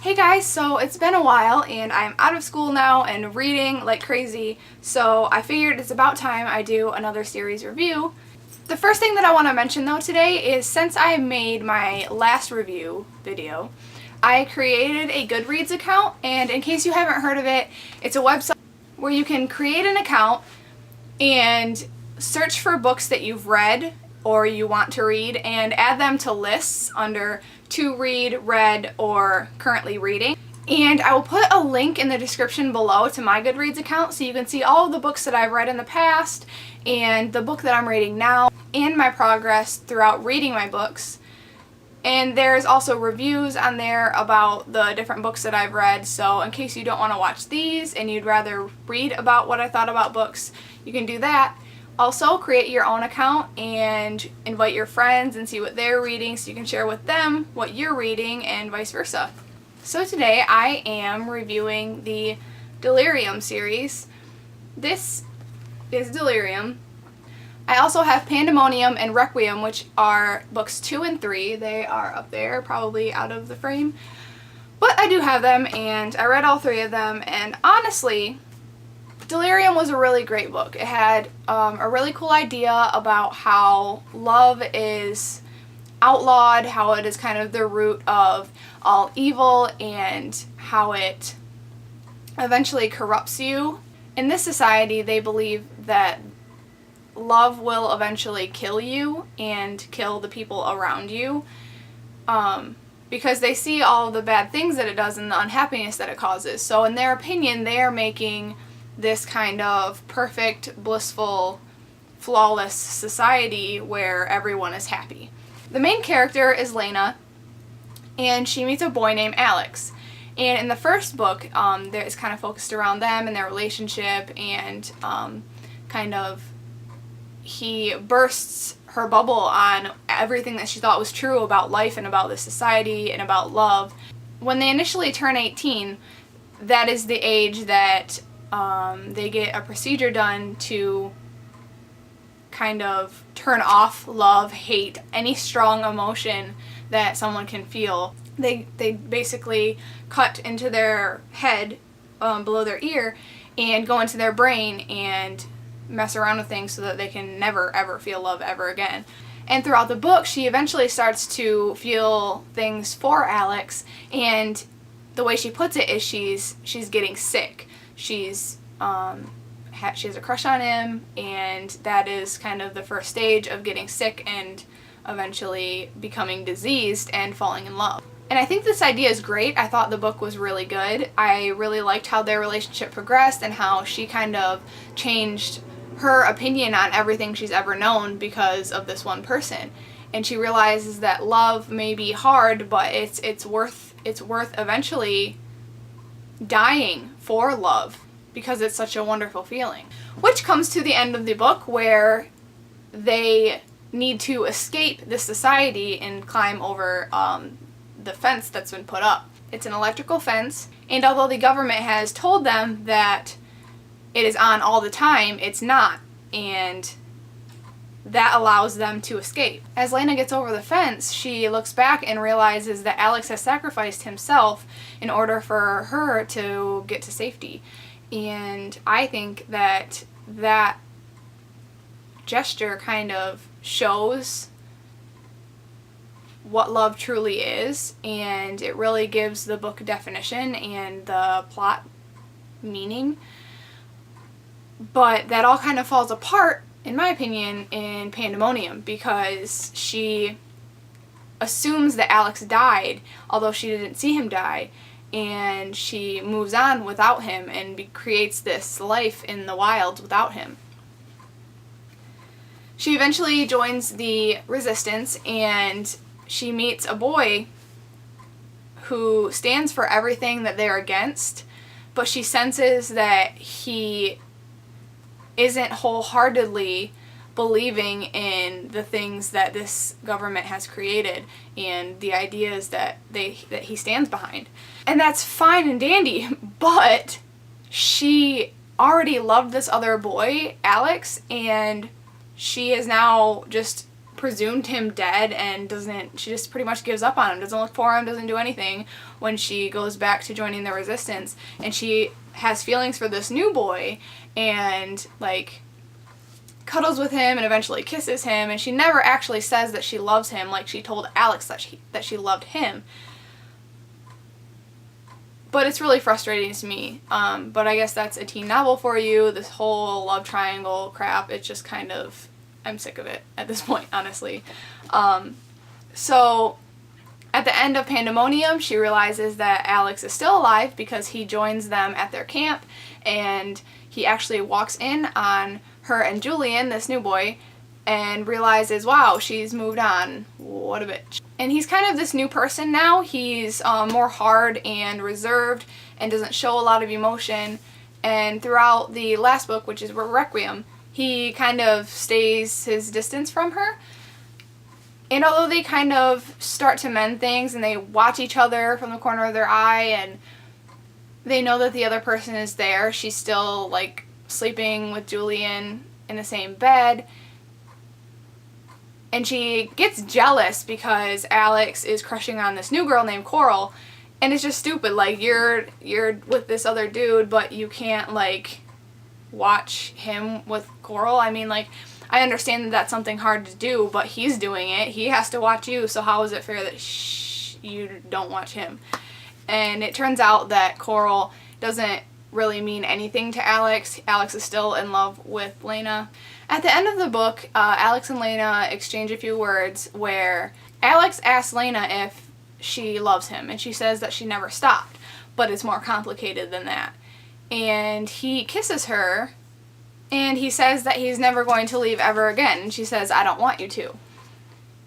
Hey guys, so it's been a while and I'm out of school now and reading like crazy, so I figured it's about time I do another series review. The first thing that I want to mention though today is since I made my last review video, I created a Goodreads account, and in case you haven't heard of it, it's a website where you can create an account and search for books that you've read or you want to read and add them to lists under to read, read, or currently reading. And I will put a link in the description below to my Goodreads account so you can see all of the books that I've read in the past and the book that I'm reading now and my progress throughout reading my books. And there's also reviews on there about the different books that I've read, so in case you don't want to watch these and you'd rather read about what I thought about books, you can do that. Also, create your own account and invite your friends and see what they're reading so you can share with them what you're reading and vice versa. So today I am reviewing the Delirium series. This is Delirium. I also have Pandemonium and Requiem, which are books 2 and 3. They are up there, probably out of the frame. But I do have them, and I read all 3 of them, and honestly, Delirium was a really great book. It had a really cool idea about how love is outlawed, how it is kind of the root of all evil, and how it eventually corrupts you. In this society, they believe that love will eventually kill you and kill the people around you because they see all the bad things that it does and the unhappiness that it causes. So in their opinion, they are making this kind of perfect, blissful, flawless society where everyone is happy. The main character is Lena, and she meets a boy named Alex. And in the first book, it's kind of focused around them and their relationship, and kind of he bursts her bubble on everything that she thought was true about life and about the society and about love. When they initially turn 18, that is the age that they get a procedure done to kind of turn off love, hate, any strong emotion that someone can feel. They basically cut into their head below their ear and go into their brain and mess around with things so that they can never ever feel love ever again. And throughout the book, she eventually starts to feel things for Alex, and the way she puts it is she's getting sick. She has a crush on him, and that is kind of the first stage of getting sick and eventually becoming diseased and falling in love. And I think this idea is great. I thought the book was really good. I really liked how their relationship progressed and how she kind of changed her opinion on everything she's ever known because of this one person. And she realizes that love may be hard, but it's worth eventually dying for love because it's such a wonderful feeling. Which comes to the end of the book where they need to escape this society and climb over the fence that's been put up. It's an electrical fence, and although the government has told them that it is on all the time, it's not, and that allows them to escape. As Lena gets over the fence, she looks back and realizes that Alex has sacrificed himself in order for her to get to safety. And I think that that gesture kind of shows what love truly is, and it really gives the book definition and the plot meaning. But that all kind of falls apart, in my opinion, in Pandemonium, because she assumes that Alex died, although she didn't see him die, and she moves on without him and creates this life in the wilds without him. She eventually joins the resistance, and she meets a boy who stands for everything that they're against, but she senses that he isn't wholeheartedly believing in the things that this government has created and the ideas that he stands behind. And that's fine and dandy, but she already loved this other boy, Alex, and she is now just presumed him dead and she just pretty much gives up on him, doesn't look for him, doesn't do anything when she goes back to joining the resistance. And she has feelings for this new boy and like cuddles with him and eventually kisses him, and she never actually says that she loves him like she told Alex that she loved him. But it's really frustrating to me. But I guess that's a teen novel for you. This whole love triangle crap, it's just kind of, I'm sick of it at this point, honestly. So at the end of Pandemonium, she realizes that Alex is still alive because he joins them at their camp, and he actually walks in on her and Julian, this new boy, and realizes, wow, she's moved on. What a bitch. And he's kind of this new person now. He's more hard and reserved and doesn't show a lot of emotion. And throughout the last book, which is Requiem, he kind of stays his distance from her. And although they kind of start to mend things and they watch each other from the corner of their eye and they know that the other person is there, she's still like sleeping with Julian in the same bed. And she gets jealous because Alex is crushing on this new girl named Coral. And it's just stupid. Like, you're with this other dude, but you can't, like, watch him with Coral. I mean, like, I understand that that's something hard to do, but he's doing it. He has to watch you, so how is it fair that you don't watch him? And it turns out that Coral doesn't really mean anything to Alex. Alex is still in love with Lena. At the end of the book, Alex and Lena exchange a few words where Alex asks Lena if she loves him, and she says that she never stopped, but it's more complicated than that. And he kisses her, and he says that he's never going to leave ever again, and she says, I don't want you to.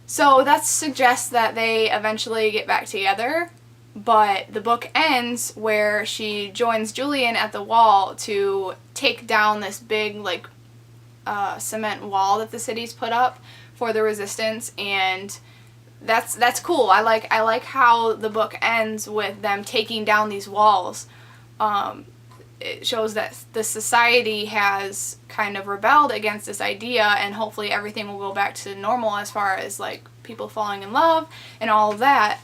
So that suggests that they eventually get back together, but the book ends where she joins Julian at the wall to take down this big, like, cement wall that the city's put up for the resistance, and that's cool. I like how the book ends with them taking down these walls. It shows that the society has kind of rebelled against this idea, and hopefully everything will go back to normal as far as like people falling in love and all of that.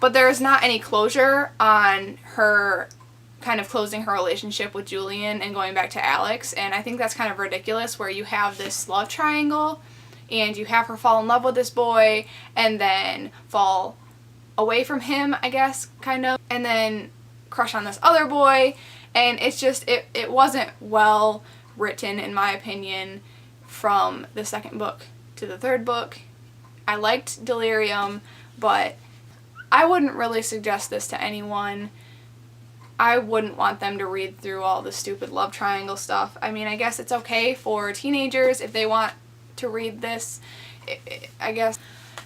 But there is not any closure on her kind of closing her relationship with Julian and going back to Alex, and I think that's kind of ridiculous where you have this love triangle and you have her fall in love with this boy and then fall away from him, I guess, kind of, and then crush on this other boy, and it's just, it wasn't well written in my opinion from the second book to the third book. I liked Delirium, but I wouldn't really suggest this to anyone. I wouldn't want them to read through all the stupid love triangle stuff. I mean, I guess it's okay for teenagers if they want to read this, I guess.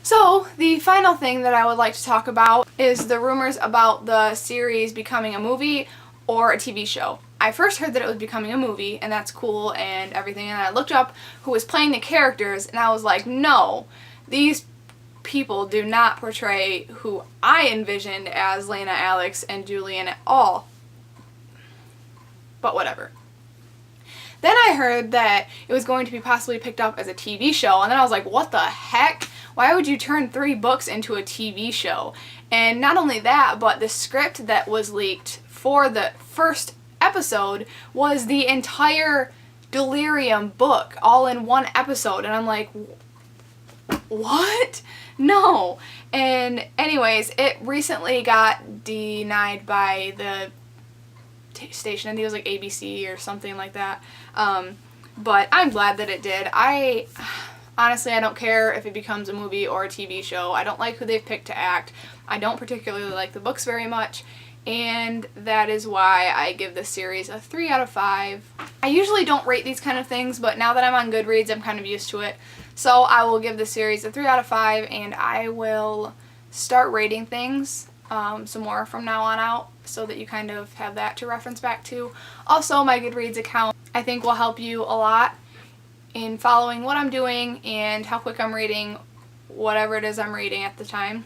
So, the final thing that I would like to talk about is the rumors about the series becoming a movie or a TV show. I first heard that it was becoming a movie, and that's cool and everything, and I looked up who was playing the characters, and I was like, no, these people do not portray who I envisioned as Lena, Alex, and Julian at all. But whatever. Then I heard that it was going to be possibly picked up as a TV show, and then I was like, what the heck? Why would you turn 3 books into a TV show? And not only that, but the script that was leaked for the first episode was the entire Delirium book, all in one episode, and I'm like, what? No. And anyways, it recently got denied by the station. I think it was like ABC or something like that. But I'm glad that it did. Honestly, I don't care if it becomes a movie or a TV show. I don't like who they've picked to act. I don't particularly like the books very much, and that is why I give this series a 3 out of 5. I usually don't rate these kind of things, but now that I'm on Goodreads, I'm kind of used to it. So I will give this series a 3 out of 5, and I will start rating things some more from now on out so that you kind of have that to reference back to. Also, my Goodreads account I think will help you a lot in following what I'm doing and how quick I'm reading whatever it is I'm reading at the time.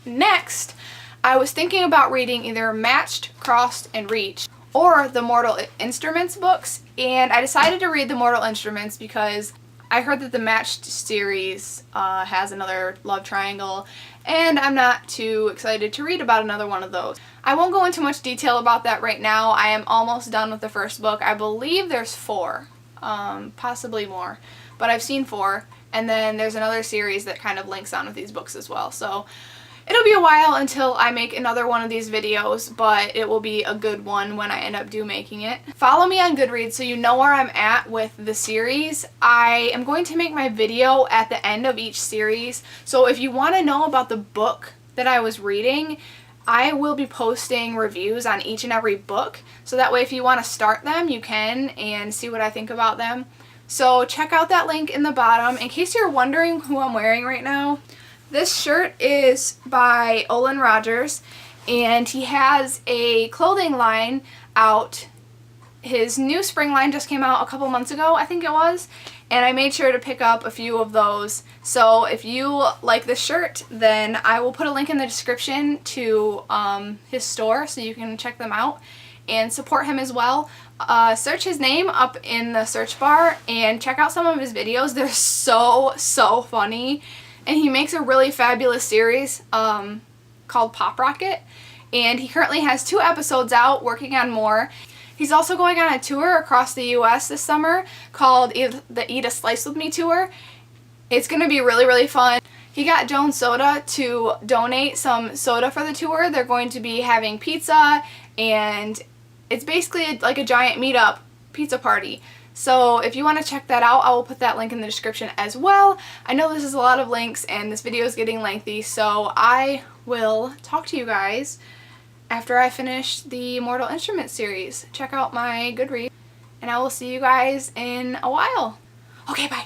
Next, I was thinking about reading either Matched, Crossed, and Reached or the Mortal Instruments books, and I decided to read the Mortal Instruments because I heard that the Matched series has another love triangle, and I'm not too excited to read about another one of those. I won't go into much detail about that right now. I am almost done with the first book. I believe there's 4, possibly more, but I've seen 4, and then there's another series that kind of links on with these books as well. So it'll be a while until I make another one of these videos, but it will be a good one when I end up making it. Follow me on Goodreads so you know where I'm at with the series. I am going to make my video at the end of each series, so if you want to know about the book that I was reading, I will be posting reviews on each and every book, so that way if you want to start them, you can and see what I think about them. So check out that link in the bottom. In case you're wondering who I'm wearing right now, this shirt is by Olan Rogers, and he has a clothing line out. His new spring line just came out a couple months ago, I think it was, and I made sure to pick up a few of those. So if you like this shirt, then I will put a link in the description to his store so you can check them out and support him as well. Search his name up in the search bar and check out some of his videos. They're so funny. And he makes a really fabulous series called Pop Rocket, and he currently has 2 episodes out, working on more. He's also going on a tour across the US this summer called the Eat a Slice With Me tour. It's going to be really fun. He got Jones Soda to donate some soda for the tour. They're going to be having pizza, and it's basically like a giant meetup pizza party. So if you want to check that out, I will put that link in the description as well. I know this is a lot of links and this video is getting lengthy, so I will talk to you guys after I finish the Mortal Instruments series. Check out my Goodreads, and I will see you guys in a while. Okay, bye.